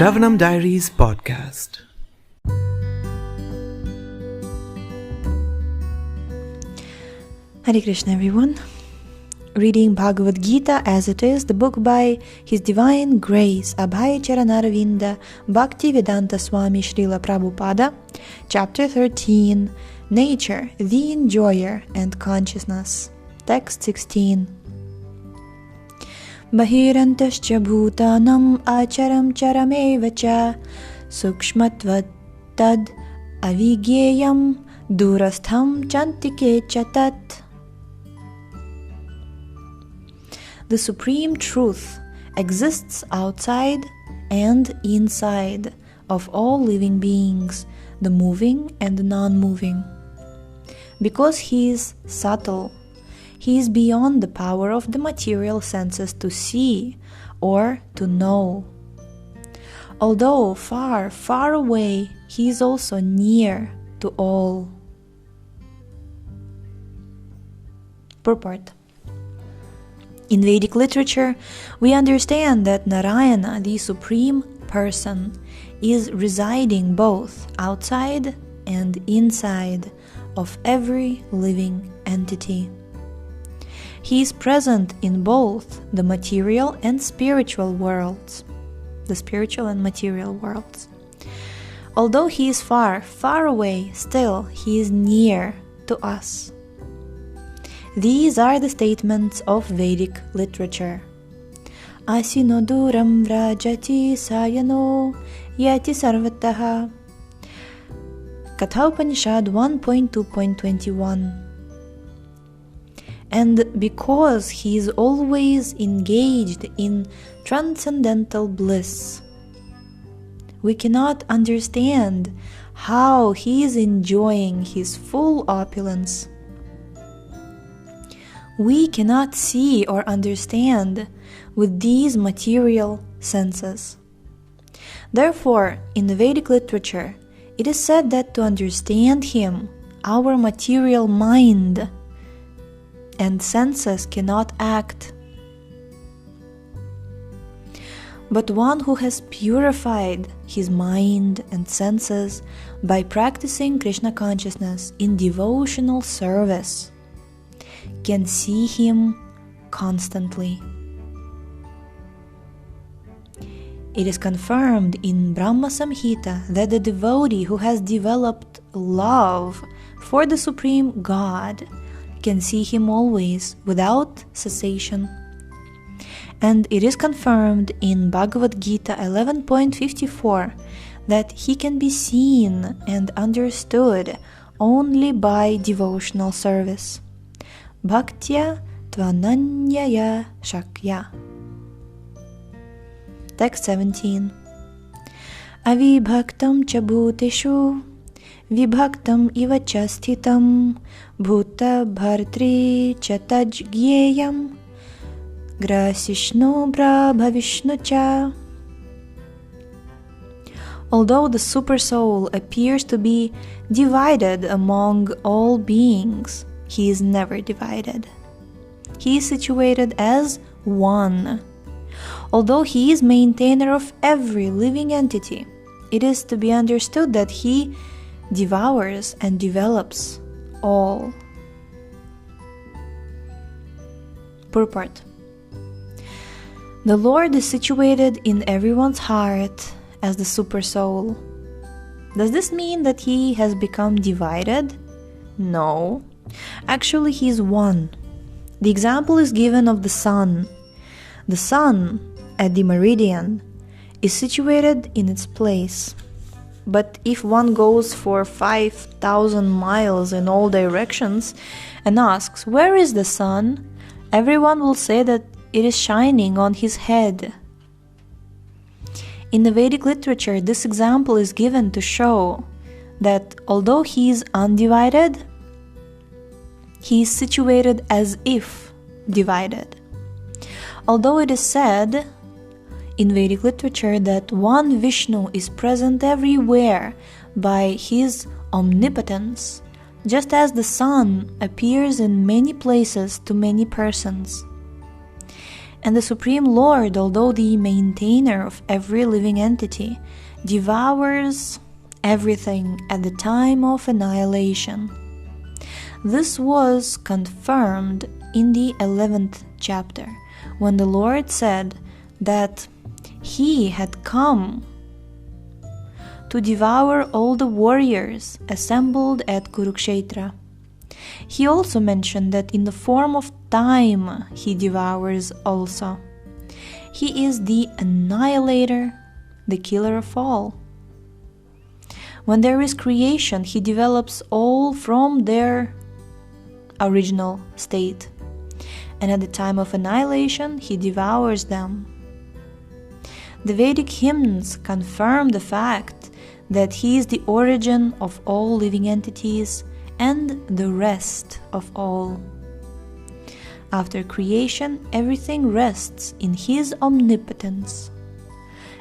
Shravanam Diaries podcast. Hare Krishna, everyone. Reading Bhagavad Gita as it is, the book by His Divine Grace Abhay Charanaravinda Bhaktivedanta Swami Srila Prabhupada, Chapter 13, Nature, the Enjoyer and Consciousness. Text 16. Bahirantascha bhutanam acharam charameva cha sukshmatvad tad avigyeyam durastham chantike chatat. The Supreme Truth exists outside and inside of all living beings, the moving and the non-moving. Because He is subtle, He is beyond the power of the material senses to see or to know. Although far, far away, He is also near to all. Purport. In Vedic literature, we understand that Narayana, the Supreme Person, is residing both outside and inside of every living entity. He is present in both the material and spiritual worlds, the spiritual and material worlds. Although He is far, far away, still He is near to us. These are the statements of Vedic literature. Asino duram vrajati sayano yati sarvataha. Katha-upanishad 1.2.21. And because He is always engaged in transcendental bliss, we cannot understand how He is enjoying His full opulence. We cannot see or understand with these material senses. Therefore, in the Vedic literature, it is said that to understand Him, our material mind and senses cannot act. But one who has purified his mind and senses by practicing Krishna consciousness in devotional service can see Him constantly. It is confirmed in Brahma Samhita that the devotee who has developed love for the Supreme God can see Him always without cessation. And it is confirmed in Bhagavad Gita 11.54 that He can be seen and understood only by devotional service. Bhaktya tvananyaya shakya. Text 17. Avibhaktam cha bhuteshu vibhaktam iva cha sthitam bhuta bhartri cha tajgyeyam grasishnu brabhavishnu cha. Although the Supersoul appears to be divided among all beings, He is never divided. He is situated as one. Although He is maintainer of every living entity, it is to be understood that He devours and develops all. Purport. The Lord is situated in everyone's heart as the Supersoul. Does this mean that He has become divided? No. Actually, He is one. The example is given of the sun. The sun, at the meridian, is situated in its place. But if one goes for 5,000 miles in all directions and asks, "Where is the sun?" everyone will say that it is shining on his head. In the Vedic literature, this example is given to show that although He is undivided, He is situated as if divided. Although it is said in Vedic literature that one Vishnu is present everywhere by His omnipotence, just as the sun appears in many places to many persons. And the Supreme Lord, although the maintainer of every living entity, devours everything at the time of annihilation. This was confirmed in the 11th chapter, when the Lord said that He had come to devour all the warriors assembled at Kurukshetra. He also mentioned that in the form of time He devours also. He is the annihilator, the killer of all. When there is creation, He develops all from their original state. And at the time of annihilation, He devours them. The Vedic hymns confirm the fact that He is the origin of all living entities and the rest of all. After creation, everything rests in His omnipotence.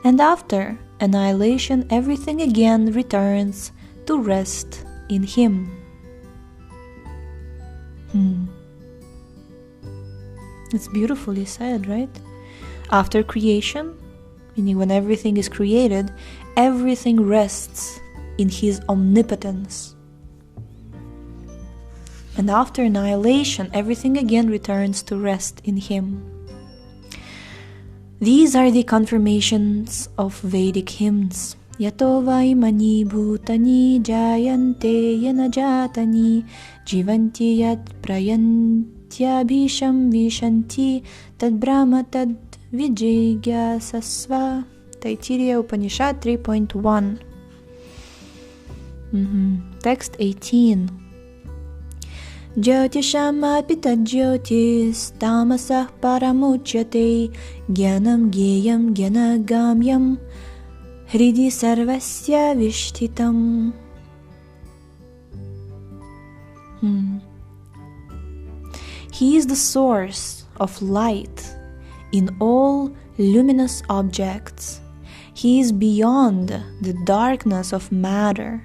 And after annihilation, everything again returns to rest in Him. It's beautifully said, right? After creation, meaning when everything is created, everything rests in His omnipotence. And after annihilation, everything again returns to rest in Him. These are the confirmations of Vedic hymns. Yato vaimani bhutani jayante yena jatani jivanti yat prayantyabhisham vishanti tad brahma tad vijayasasva. Taittiriya Upanishad 3.1. Text 18. Jyotishamapi tajyotis tamasah paramuchyate gyanam gyayam gyanagamyam hridi sarvasya vishtitam. He is the source of light in all luminous objects. He is beyond the darkness of matter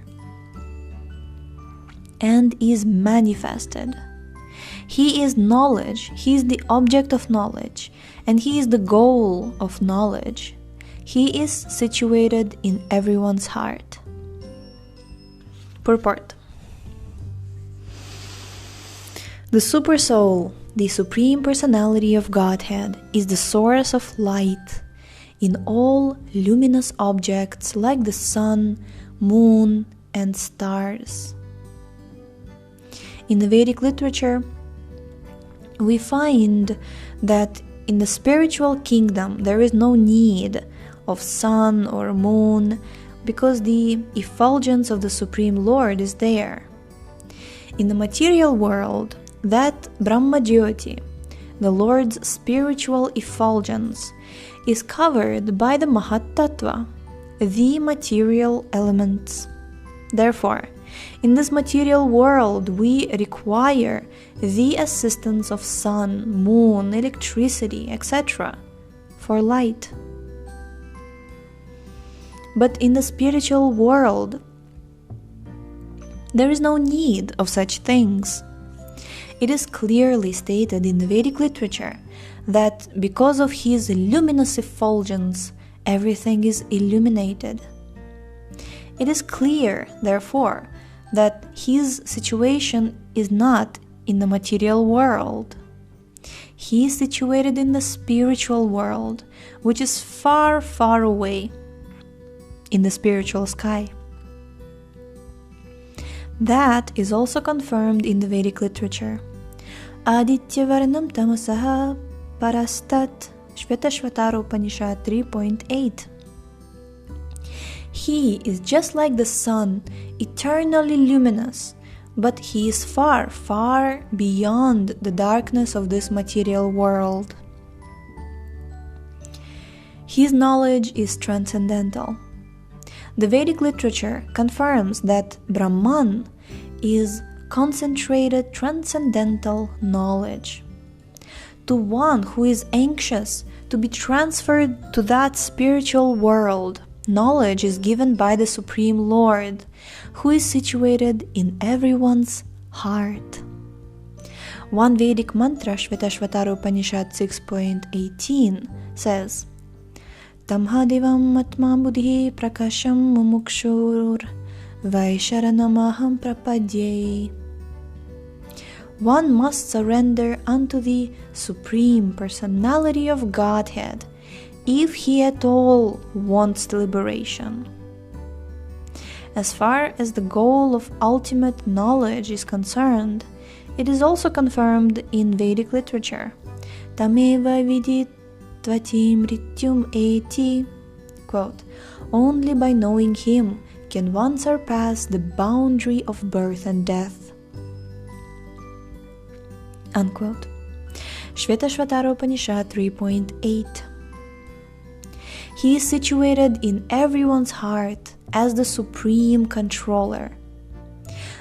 and is manifested. He is knowledge, He is the object of knowledge, and He is the goal of knowledge. He is situated in everyone's heart. Purport. The Supersoul, the Supreme Personality of Godhead, is the source of light in all luminous objects like the sun, moon, and stars. In the Vedic literature, we find that in the spiritual kingdom there is no need of sun or moon because the effulgence of the Supreme Lord is there. In the material world, that Brahma Jyoti, the Lord's spiritual effulgence, is covered by the Mahat Tattva, the material elements. Therefore, in this material world, we require the assistance of sun, moon, electricity, etc. for light. But in the spiritual world, there is no need of such things. It is clearly stated in the Vedic literature that because of His luminous effulgence, everything is illuminated. It is clear, therefore, that His situation is not in the material world. He is situated in the spiritual world, which is far, far away in the spiritual sky. That is also confirmed in the Vedic literature. Aditya Varnam Tamasaha Parastat Shvetashvatara Upanishad 3.8. He is just like the sun, eternally luminous, but He is far, far beyond the darkness of this material world. His knowledge is transcendental. The Vedic literature confirms that Brahman is concentrated transcendental knowledge. To one who is anxious to be transferred to that spiritual world, knowledge is given by the Supreme Lord, who is situated in everyone's heart. One Vedic mantra, Shvetashvatara Upanishad 6.18, says, Tamhadivam atma buddhi prakasham mumukshur vaisharanamaham prapadye. One must surrender unto the Supreme Personality of Godhead if he at all wants liberation. As far as the goal of ultimate knowledge is concerned, it is also confirmed in Vedic literature. Tameva vidit tvati mrityum eti. Quote, only by knowing him can one surpass the boundary of birth and death. Unquote. Shvetashvatara Upanishad 3.8. He is situated in everyone's heart as the Supreme Controller.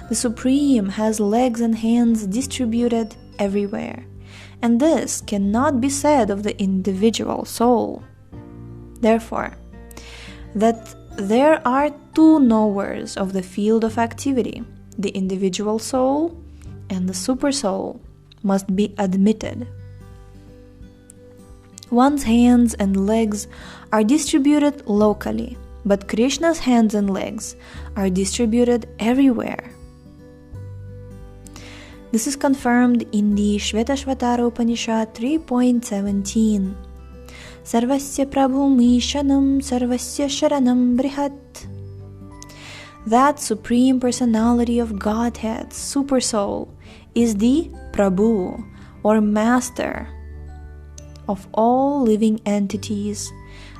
The Supreme has legs and hands distributed everywhere, and this cannot be said of the individual soul. Therefore, that there are two knowers of the field of activity, the individual soul and the supersoul, must be admitted. One's hands and legs are distributed locally, but Krishna's hands and legs are distributed everywhere. This is confirmed in the Shvetashvatara Upanishad 3.17. Sarvasya Prabhum Ishanam Sarvasya Sharanam Brihat. That Supreme Personality of Godhead, Supersoul, is the Prabhu, or Master, of all living entities.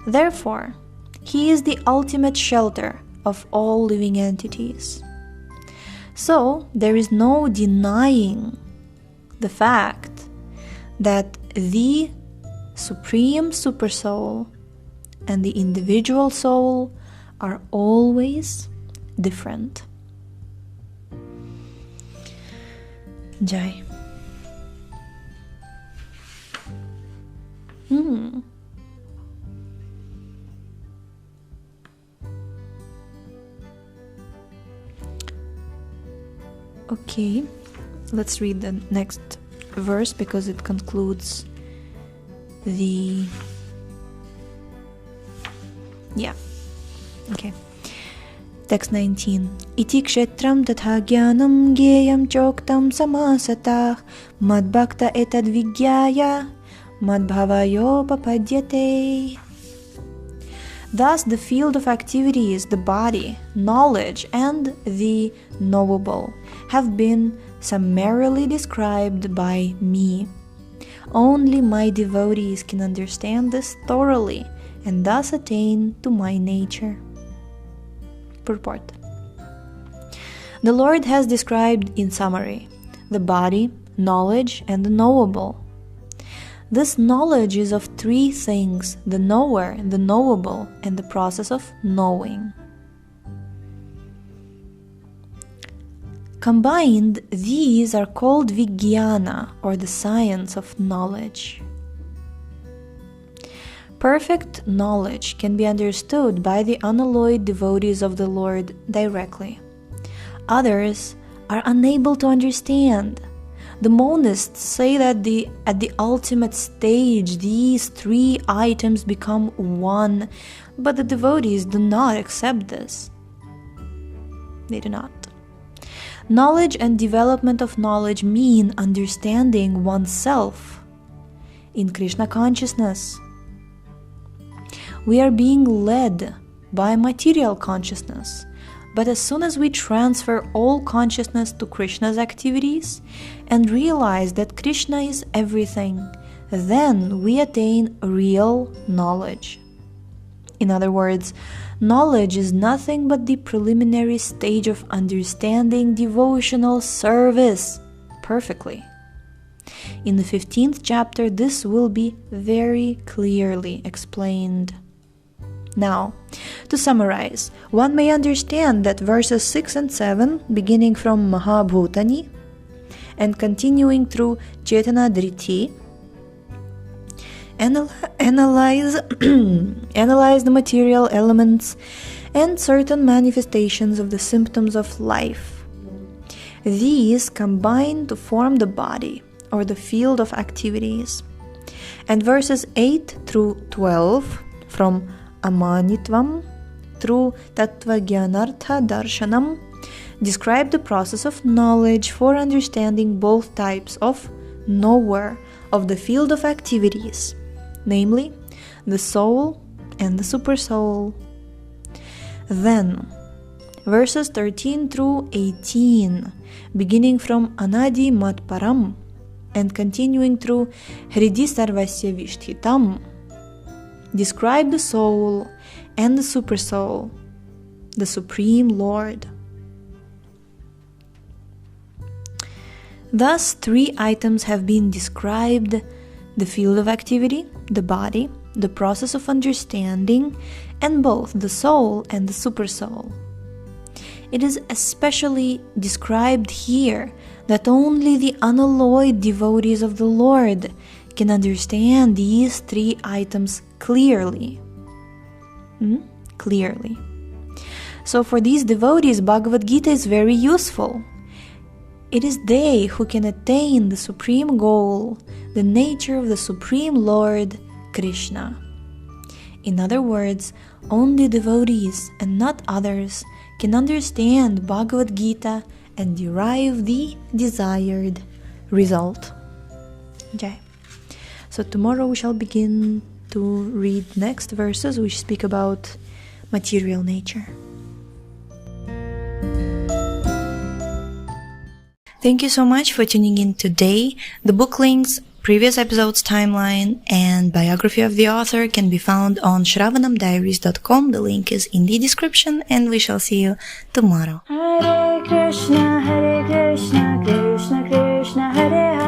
Therefore, he is the ultimate shelter of all living entities. So, there is no denying the fact that the Supreme Supersoul and the individual soul are always different. Jai. Okay, let's read the next verse because it concludes the... Okay. Text 19. Iti kshetram tatha jnanam gyeyam choktam samasatah madbhakta etad vigyaya madbhavayo papadyate. Thus, the field of activity is the body, knowledge, and the knowable have been summarily described by me. Only my devotees can understand this thoroughly and thus attain to my nature. Purport. The Lord has described in summary the body, knowledge, and the knowable. This knowledge is of three things: the knower, the knowable, and the process of knowing. Combined, these are called Vijnana, or the science of knowledge. Perfect knowledge can be understood by the unalloyed devotees of the Lord directly. Others are unable to understand. The monists say that at the ultimate stage, these three items become one, but the devotees do not accept this. They do not. Knowledge and development of knowledge mean understanding oneself. In Krishna consciousness, we are being led by material consciousness. But as soon as we transfer all consciousness to Krishna's activities and realize that Krishna is everything, then we attain real knowledge. In other words, knowledge is nothing but the preliminary stage of understanding devotional service perfectly. In the 15th chapter, this will be very clearly explained. Now, to summarize, one may understand that verses 6 and 7, beginning from Mahabhutani and continuing through Chetana Dhriti, analyze the material elements and certain manifestations of the symptoms of life. These combine to form the body, or the field of activities. And verses 8 through 12 from Amanitvam through Tattvagyanartha Darshanam describe the process of knowledge for understanding both types of knower of the field of activities, namely the soul and the supersoul. Then, verses 13 through 18, beginning from Anadi Matparam and continuing through Hridi Sarvasya Vishthitam, describe the soul and the supersoul, the Supreme Lord. Thus, 3 items have been described: the field of activity, the body, the process of understanding, and both the soul and the supersoul. It is especially described here that only the unalloyed devotees of the Lord can understand these 3 items clearly. Clearly. So for these devotees, Bhagavad Gita is very useful. It is they who can attain the supreme goal, the nature of the Supreme Lord, Krishna. In other words, only devotees and not others can understand Bhagavad Gita and derive the desired result. Jai. So tomorrow we shall begin to read next verses which speak about material nature. Thank you so much for tuning in today. The book links, previous episodes timeline, and biography of the author can be found on shravanamdiaries.com. The link is in the description, and we shall see you tomorrow. Hare Krishna, Krishna Krishna, Hare Hare.